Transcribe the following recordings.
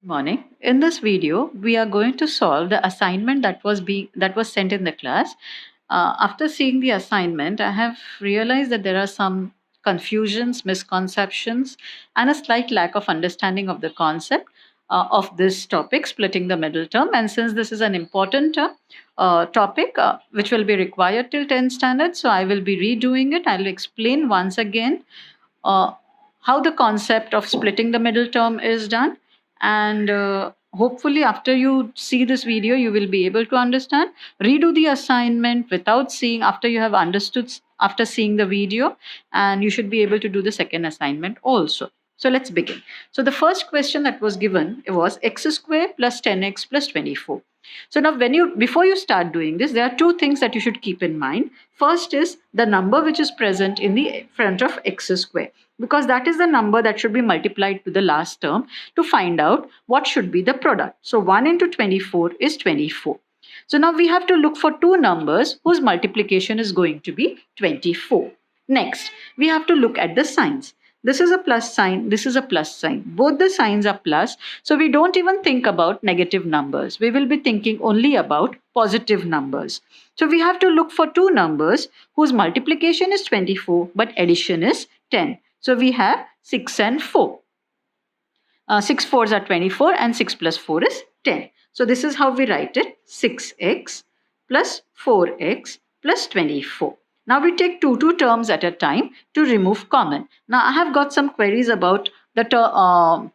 Morning. In this video, we are going to solve the assignment that was sent in the class. After seeing the assignment, I have realized that there are some confusions, misconceptions, and a slight lack of understanding of the concept of this topic, splitting the middle term. And since this is an important topic which will be required till 10th standard, so I will be redoing it. I'll explain once again uh, how the concept of splitting the middle term is done, and hopefully after you see this video you will be able to understand. Redo the assignment without seeing, after you have understood, after seeing the video, and you should be able to do the second assignment also. So let's begin. So the first question that was given was x square plus 10x plus 24. So now before you start doing this, there are two things that you should keep in mind. First is the number which is present in the front of x square, because that is the number that should be multiplied to the last term to find out what should be the product. So 1 into 24 is 24. So now we have to look for two numbers whose multiplication is going to be 24. Next, we have to look at the signs. This is a plus sign, this is a plus sign. Both the signs are plus, so we don't even think about negative numbers. We will be thinking only about positive numbers. So we have to look for two numbers whose multiplication is 24 but addition is 10. So we have 6 and 4. 6 fours are 24 and 6 plus 4 is 10. So this is how we write it: 6x plus 4x plus 24. Now we take two terms at a time to remove common. Now I have got some queries about the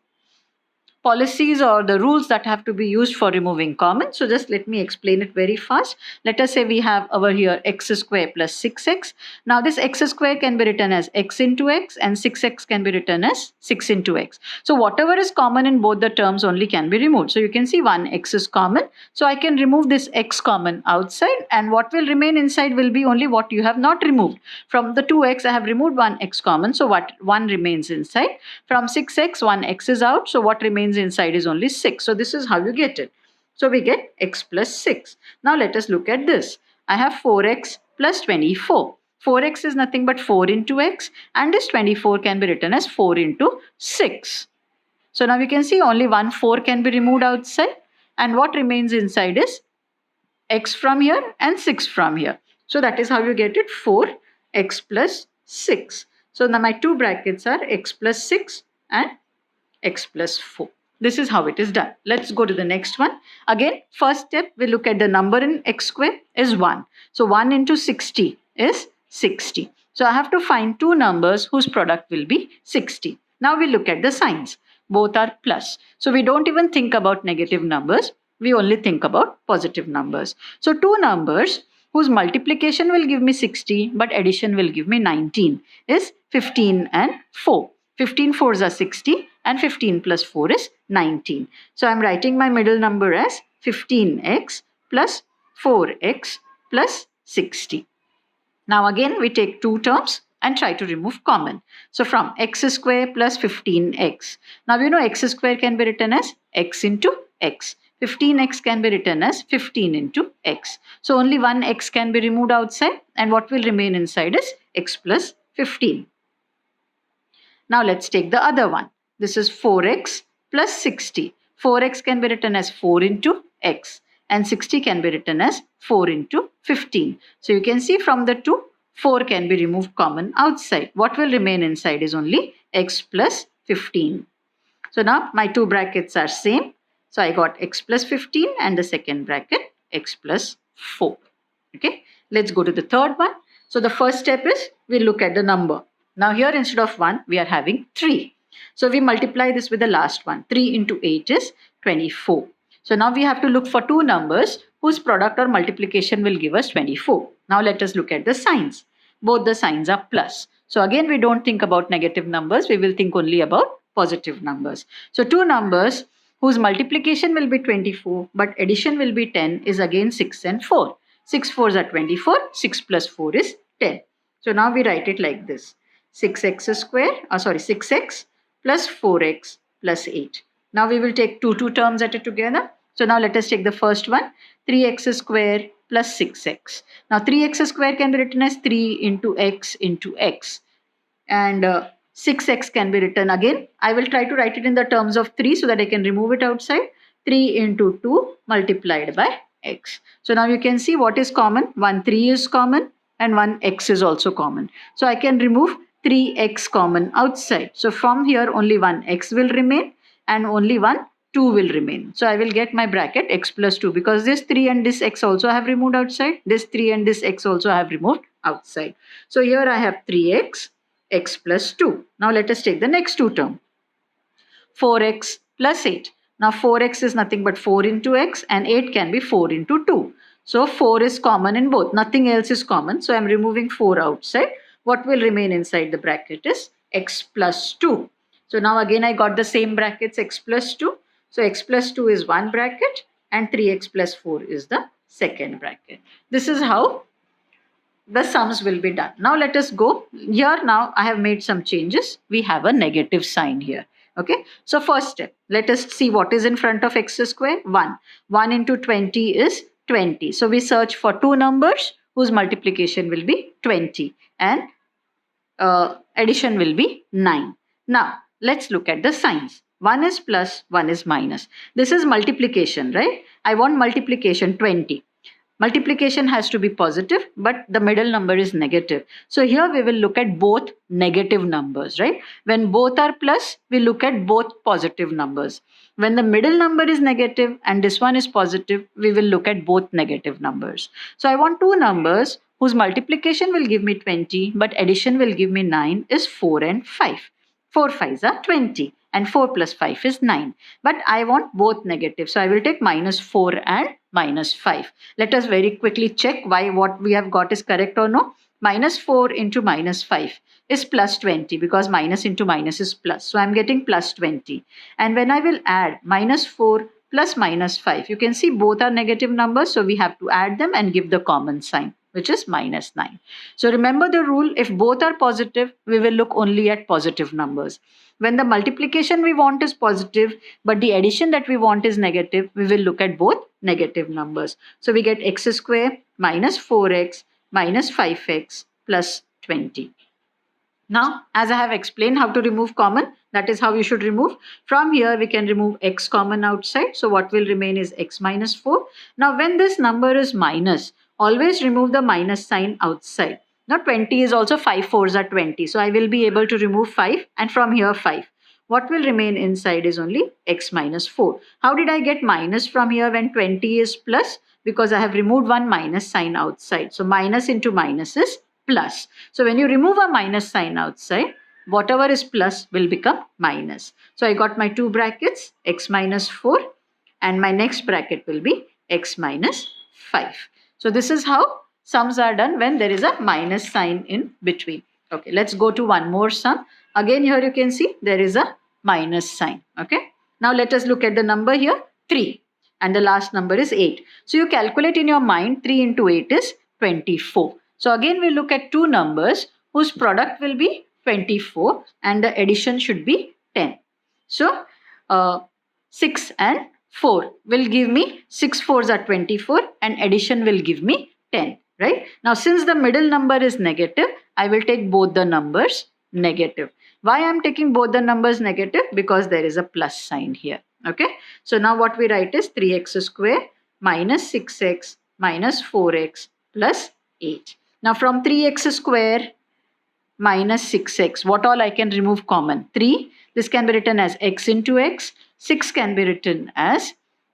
policies or the rules that have to be used for removing common. So just let me explain it very fast. Let us say we have over here x square plus 6x. Now this x square can be written as x into x and 6x can be written as 6 into x. So whatever is common in both the terms only can be removed. So you can see 1x is common. So I can remove this x common outside, and what will remain inside will be only what you have not removed. From the 2x I have removed 1x common, so what 1 remains inside. From 6x 1x is out, so what remains inside is only 6. So this is how you get it. So we get x plus 6. Now let us look at this. I have 4x plus 24. 4x is nothing but 4 into x, and this 24 can be written as 4 into 6. So now you can see only 1 4 can be removed outside, and what remains inside is x from here and 6 from here. So that is how you get it: 4x plus 6. So now my two brackets are x plus 6 and x plus 4. This is how it is done. Let's go to the next one. Again, first step, we look at the number in x square is 1. So 1 into 60 is 60. So I have to find two numbers whose product will be 60. Now we look at the signs. Both are plus. So we don't even think about negative numbers. We only think about positive numbers. So two numbers whose multiplication will give me 60 but addition will give me 19 is 15 and 4. 15 fours are 60 and 15 plus 4 is 19. So I'm writing my middle number as 15x plus 4x plus 60. Now again we take two terms and try to remove common. So from x square plus 15x. Now you know x square can be written as x into x. 15x can be written as 15 into x. So only one x can be removed outside, and what will remain inside is x plus 15. Now let's take the other one. This is 4x plus 60. 4x can be written as 4 into x, and 60 can be written as 4 into 15. So you can see from the two, 4 can be removed common outside. What will remain inside is only x plus 15. So now my two brackets are same. So I got x plus 15 and the second bracket x plus 4. Okay, let's go to the third one. So the first step is we look at the number. Now here instead of 1 we are having 3. So we multiply this with the last one. 3 into 8 is 24. So now we have to look for two numbers whose product or multiplication will give us 24. Now let us look at the signs. Both the signs are plus. So again we don't think about negative numbers. We will think only about positive numbers. So two numbers whose multiplication will be 24 but addition will be 10 is again 6 and 4. 6 fours are 24. 6 plus 4 is 10. So now we write it like this: 6x plus 4x plus 8. Now we will take two terms at it together. So now let us take the first one, 3x square plus 6x. Now 3x square can be written as 3 into x, and 6x can be written again. I will try to write it in the terms of 3 so that I can remove it outside. 3 into 2 multiplied by x. So now you can see what is common. 1 3 is common and 1 x is also common. So I can remove 3x common outside. So from here only 1 x will remain and only 1 2 will remain. So I will get my bracket x plus 2 because this 3 and this x also I have removed outside. This 3 and this x also I have removed outside. So here I have 3x, x plus 2. Now let us take the next two term. 4x plus 8. Now 4x is nothing but 4 into x and 8 can be 4 into 2. So 4 is common in both. Nothing else is common. So I am removing 4 outside. What will remain inside the bracket is x plus 2. So now again I got the same brackets x plus 2. So x plus 2 is one bracket and 3x plus 4 is the second bracket. This is how the sums will be done. Now let us go. Here now I have made some changes. We have a negative sign here. Okay. So first step, let us see what is in front of x square. 1. 1 into 20 is 20. So we search for two numbers whose multiplication will be 20 and addition will be 9. Now let's look at the signs. 1 is plus, 1 is minus. This is multiplication, right? I want multiplication 20. Multiplication has to be positive, but the middle number is negative. So here we will look at both negative numbers, right? When both are plus, we look at both positive numbers. When the middle number is negative and this one is positive, we will look at both negative numbers. So I want two numbers whose multiplication will give me 20, but addition will give me 9 is 4 and 5. 4 5s are 20 and 4 plus 5 is 9. But I want both negative. So I will take minus 4 and minus 5. Let us very quickly check why what we have got is correct or no. Minus 4 into minus 5 is plus 20 because minus into minus is plus. So I am getting plus 20. And when I will add minus 4 plus minus 5, you can see both are negative numbers. So we have to add them and give the common sign, which is minus 9. So remember the rule, if both are positive, we will look only at positive numbers. When the multiplication we want is positive, but the addition that we want is negative, we will look at both negative numbers. So we get x square minus 4x minus 5x plus 20. Now, as I have explained how to remove common, that is how you should remove. From here, we can remove x common outside. So what will remain is x minus 4. Now, when this number is minus, always remove the minus sign outside. Now 20 is also 5 4s are 20. So I will be able to remove 5 and from here 5. What will remain inside is only x minus 4. How did I get minus from here when 20 is plus? Because I have removed one minus sign outside. So minus into minus is plus. So when you remove a minus sign outside, whatever is plus will become minus. So I got my two brackets, x minus 4 and my next bracket will be x minus 5. So this is how sums are done when there is a minus sign in between. Okay, let's go to one more sum. Again here you can see there is a minus sign. Okay, now let us look at the number here 3 and the last number is 8. So you calculate in your mind 3 into 8 is 24. So again we look at two numbers whose product will be 24 and the addition should be 10. So 6 and 4 will give me 6 4s are 24 and addition will give me 10. Right? Now, since the middle number is negative, I will take both the numbers negative. Why I am taking both the numbers negative? Because there is a plus sign here. Okay. So now what we write is 3x square minus 6x minus 4x plus 8. Now from 3x square minus 6x, what all I can remove common? 3. This can be written as x into x. 6 can be written as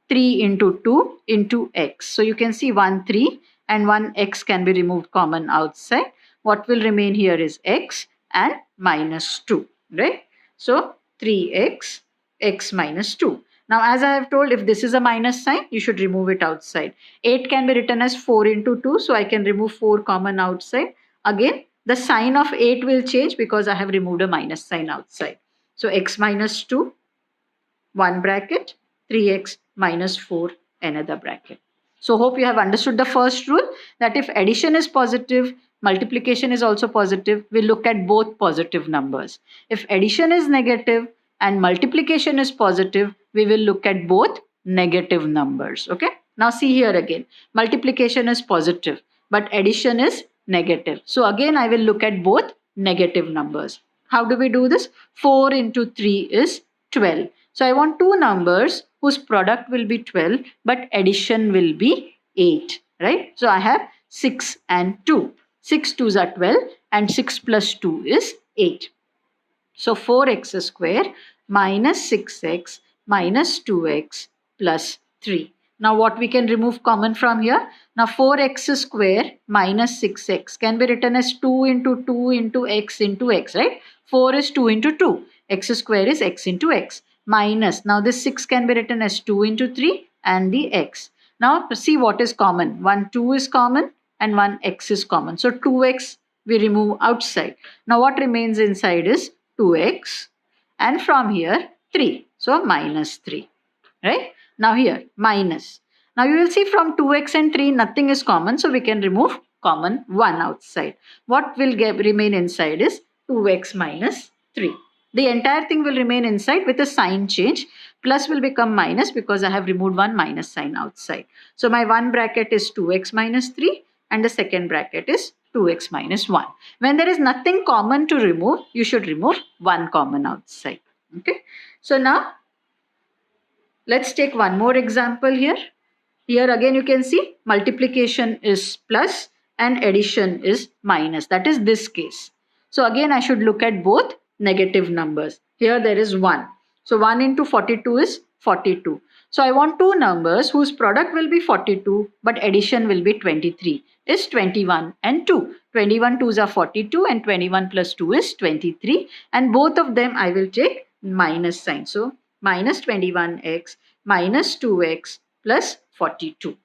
3 into 2 into x. So you can see 1 3. And one x can be removed common outside. What will remain here is x and minus 2, right? So 3x, x minus 2. Now as I have told, if this is a minus sign, you should remove it outside. 8 can be written as 4 into 2, so I can remove 4 common outside. Again, the sign of 8 will change because I have removed a minus sign outside. So x minus 2, one bracket, 3x minus 4, another bracket. So hope you have understood the first rule that if addition is positive, multiplication is also positive, we look at both positive numbers. If addition is negative and multiplication is positive, we will look at both negative numbers. Okay. Now see here again, multiplication is positive, but addition is negative. So again, I will look at both negative numbers. How do we do this? 4 into 3 is 12. So I want two numbers whose product will be 12 but addition will be 8, right? So I have 6 and 2. 6 2s are 12 and 6 plus 2 is 8. So 4x square minus 6x minus 2x plus 3. Now what we can remove common from here? Now 4x square minus 6x can be written as 2 into x into x, right? 4 is 2 into 2. X square is x into x. Minus, now this 6 can be written as 2 into 3 and the x. Now see what is common. 1 2 is common and 1 x is common. So 2x we remove outside. Now what remains inside is 2x and from here 3. So minus 3, right? Now here minus. Now you will see from 2x and 3 nothing is common, so we can remove common 1 outside. What will remain inside is 2x minus 3. The entire thing will remain inside with a sign change. Plus will become minus because I have removed one minus sign outside. So my one bracket is 2x minus 3 and the second bracket is 2x minus 1. When there is nothing common to remove, you should remove one common outside. Okay. So now let's take one more example here. Here again you can see multiplication is plus and addition is minus. That is this case. So again I should look at both negative numbers. Here there is 1. So 1 into 42 is 42. So I want two numbers whose product will be 42 but addition will be 23. Is 21 and 2. 21 2s are 42 and 21 plus 2 is 23. And both of them I will take minus sign. So minus 21x minus 2x plus 42.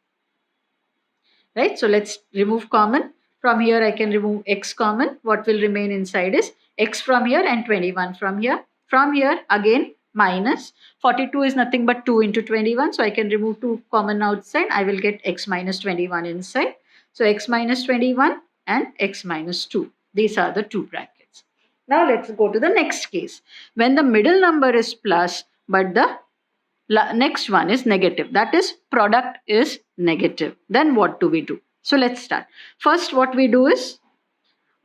Right? So let's remove common. From here I can remove x common. What will remain inside is x from here and 21 from here. From here again minus 42 is nothing but 2 into 21. So I can remove 2 common outside. I will get x minus 21 inside. So x minus 21 and x minus 2. These are the two brackets. Now let's go to the next case. When the middle number is plus but the next one is negative. That is product is negative. Then what do we do? So let's start. First what we do is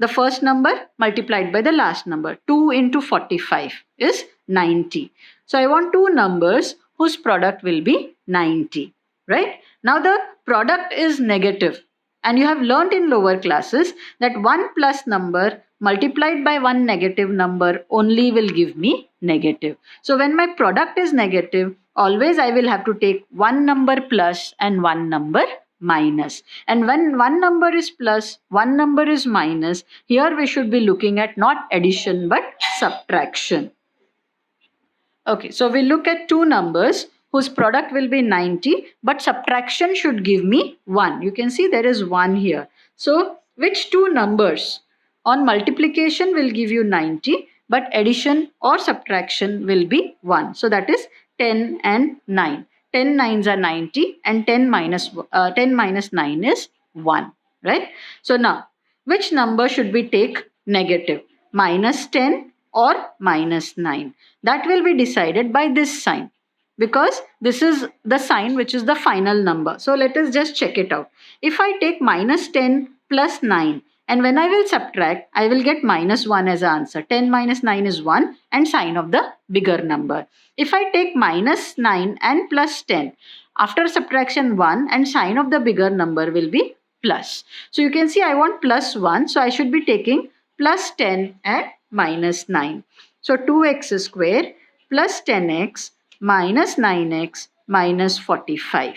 the first number multiplied by the last number. 2 into 45 is 90. So I want two numbers whose product will be 90. Right? Now the product is negative. And you have learnt in lower classes that one plus number multiplied by one negative number only will give me negative. So when my product is negative, always I will have to take one number plus and one number minus. And when one number is plus, one number is minus, here we should be looking at not addition but subtraction. Okay, so we look at two numbers whose product will be 90 but subtraction should give me 1. You can see there is 1 here. So which two numbers on multiplication will give you 90 but addition or subtraction will be 1. So that is 10 and 9. 10 9s are 90 and 10 minus 9 is 1. Right? So now which number should we take negative? Minus 10 or minus 9. That will be decided by this sign. Because this is the sign which is the final number. So let us just check it out. If I take minus 10 plus 9 and when I will subtract, I will get minus 1 as answer. 10 minus 9 is 1 and sign of the bigger number. If I take minus 9 and plus 10, after subtraction 1 and sign of the bigger number will be plus. So you can see I want plus 1. So I should be taking plus 10 and minus 9. So 2x square plus 10x minus 9x minus 45.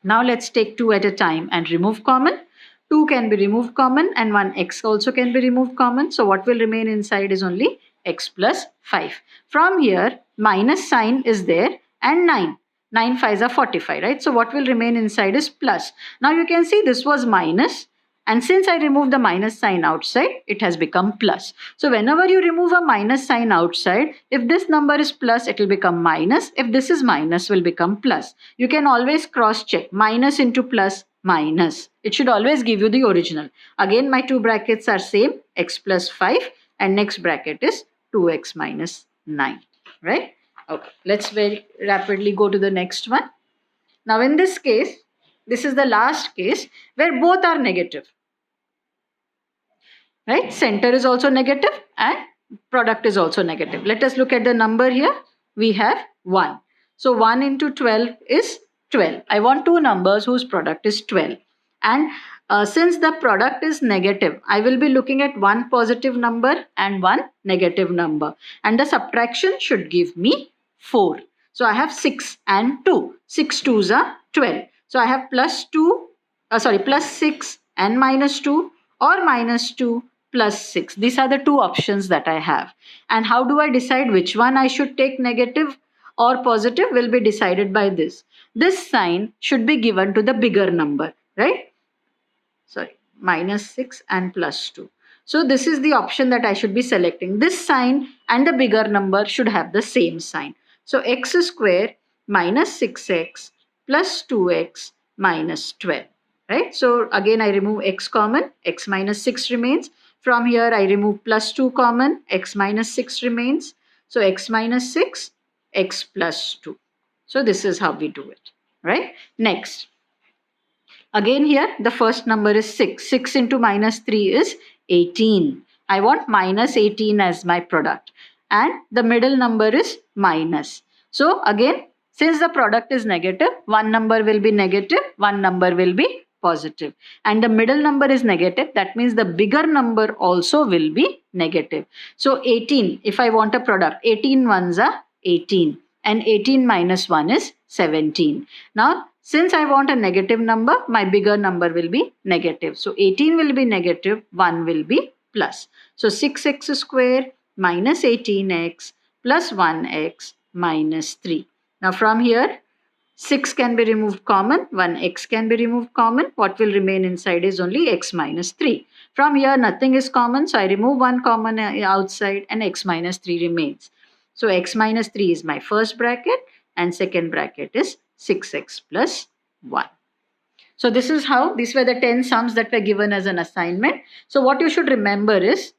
Now let's take 2 at a time and remove common. 2 can be removed common and 1x also can be removed common. So what will remain inside is only x plus 5. From here minus sign is there and 9. 9 5s are 45, right? So what will remain inside is plus. Now you can see this was minus. And since I removed the minus sign outside, it has become plus. So whenever you remove a minus sign outside, if this number is plus, it will become minus. If this is minus, will become plus. You can always cross check. Minus into plus, minus. It should always give you the original. Again, my two brackets are same, x plus 5. And next bracket is 2x minus 9. Right? Okay. Let's very rapidly go to the next one. Now in this case, this is the last case where both are negative. Right? Center is also negative and product is also negative. Let us look at the number here. We have 1. So 1 into 12 is 12. I want two numbers whose product is 12. And since the product is negative, I will be looking at one positive number and one negative number. And the subtraction should give me 4. So I have 6 and 2. 6 2s are 12. So I have plus 6 and minus 2, or minus 2 plus 6. These are the two options that I have. And how do I decide which one I should take, negative or positive, will be decided by this. This sign should be given to the bigger number, right? Sorry, minus 6 and plus 2. So this is the option that I should be selecting. This sign and the bigger number should have the same sign. So x square minus 6x plus 2x minus 12. Right? So again I remove x common, x minus 6 remains. From here I remove plus 2 common, x minus 6 remains. So x minus 6, x plus 2. So this is how we do it. Right? Next. Again here the first number is 6. 6 into minus 3 is 18. I want minus 18 as my product. And the middle number is minus. So again, since the product is negative, one number will be negative, one number will be positive. And the middle number is negative. That means the bigger number also will be negative. So 18, if I want a product, 18 ones are 18. And 18 minus 1 is 17. Now, since I want a negative number, my bigger number will be negative. So 18 will be negative, 1 will be plus. So 6x square minus 18x plus 1x minus 3. Now from here, 6 can be removed common, 1x can be removed common. What will remain inside is only x minus 3. From here, nothing is common, so I remove 1 common outside and x minus 3 remains. So x minus 3 is my first bracket and second bracket is 6x plus 1. So this is how, these were the 10 sums that were given as an assignment. So what you should remember is,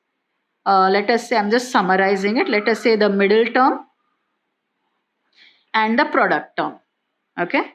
let us say, I'm just summarizing it. Let us say the middle term and the product term. Okay.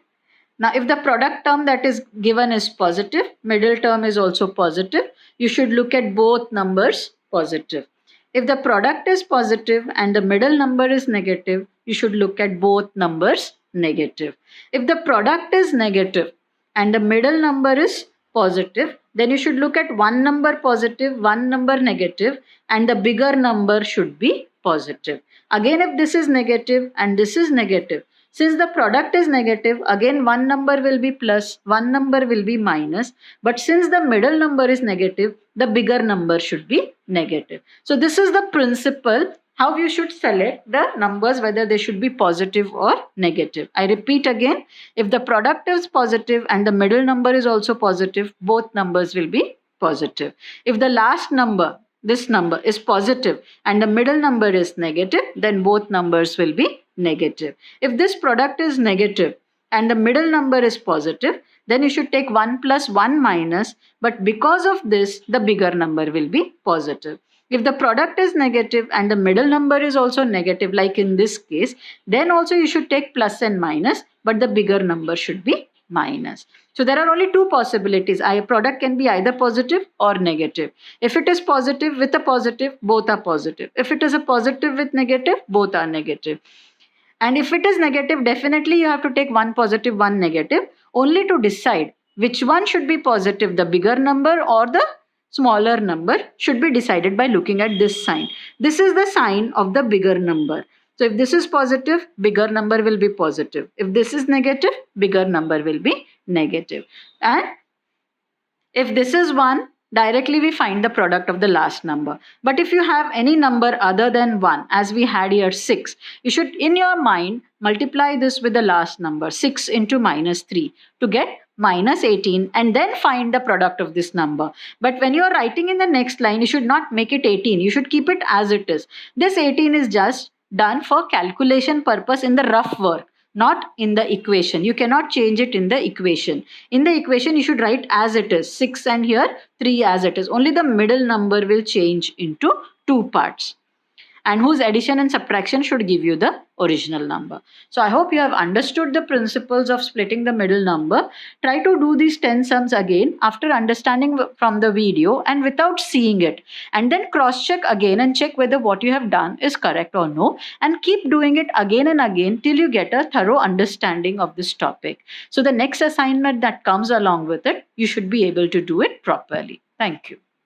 Now if the product term that is given is positive, middle term is also positive, you should look at both numbers positive. If the product is positive and the middle number is negative, you should look at both numbers negative. If the product is negative and the middle number is positive, then you should look at one number positive, one number negative, and the bigger number should be positive. Again, if this is negative and this is negative, since the product is negative, again one number will be plus, one number will be minus. But since the middle number is negative, the bigger number should be negative. So this is the principle how you should select the numbers, whether they should be positive or negative. I repeat again, if the product is positive and the middle number is also positive, both numbers will be positive. If the last number, this number, is positive and the middle number is negative, then both numbers will be negative. If this product is negative and the middle number is positive, then you should take 1 plus 1 minus, but because of this, the bigger number will be positive. If the product is negative and the middle number is also negative, like in this case, then also you should take plus and minus, but the bigger number should be minus. So there are only two possibilities. A product can be either positive or negative. If it is positive with a positive, both are positive. If it is a positive with negative, both are negative. And if it is negative, definitely you have to take one positive, one negative, only to decide which one should be positive, the bigger number or the smaller number, should be decided by looking at this sign. This is the sign of the bigger number. So if this is positive, bigger number will be positive. If this is negative, bigger number will be negative. And if this is 1, directly we find the product of the last number. But if you have any number other than 1, as we had here 6, you should in your mind multiply this with the last number, 6 into minus 3, to get minus 18 and then find the product of this number. But when you are writing in the next line, you should not make it 18. You should keep it as it is. This 18 is just done for calculation purpose in the rough work, not in the equation. You cannot change it in the equation. In the equation, you should write as it is, 6 and here 3 as it is. Only the middle number will change into two parts. and whose addition and subtraction should give you the original number. So I hope you have understood the principles of splitting the middle number. Try to do these 10 sums again after understanding from the video and without seeing it, and then cross check again and check whether what you have done is correct or no, and keep doing it again and again till you get a thorough understanding of this topic. So the next assignment that comes along with it, you should be able to do it properly. Thank you.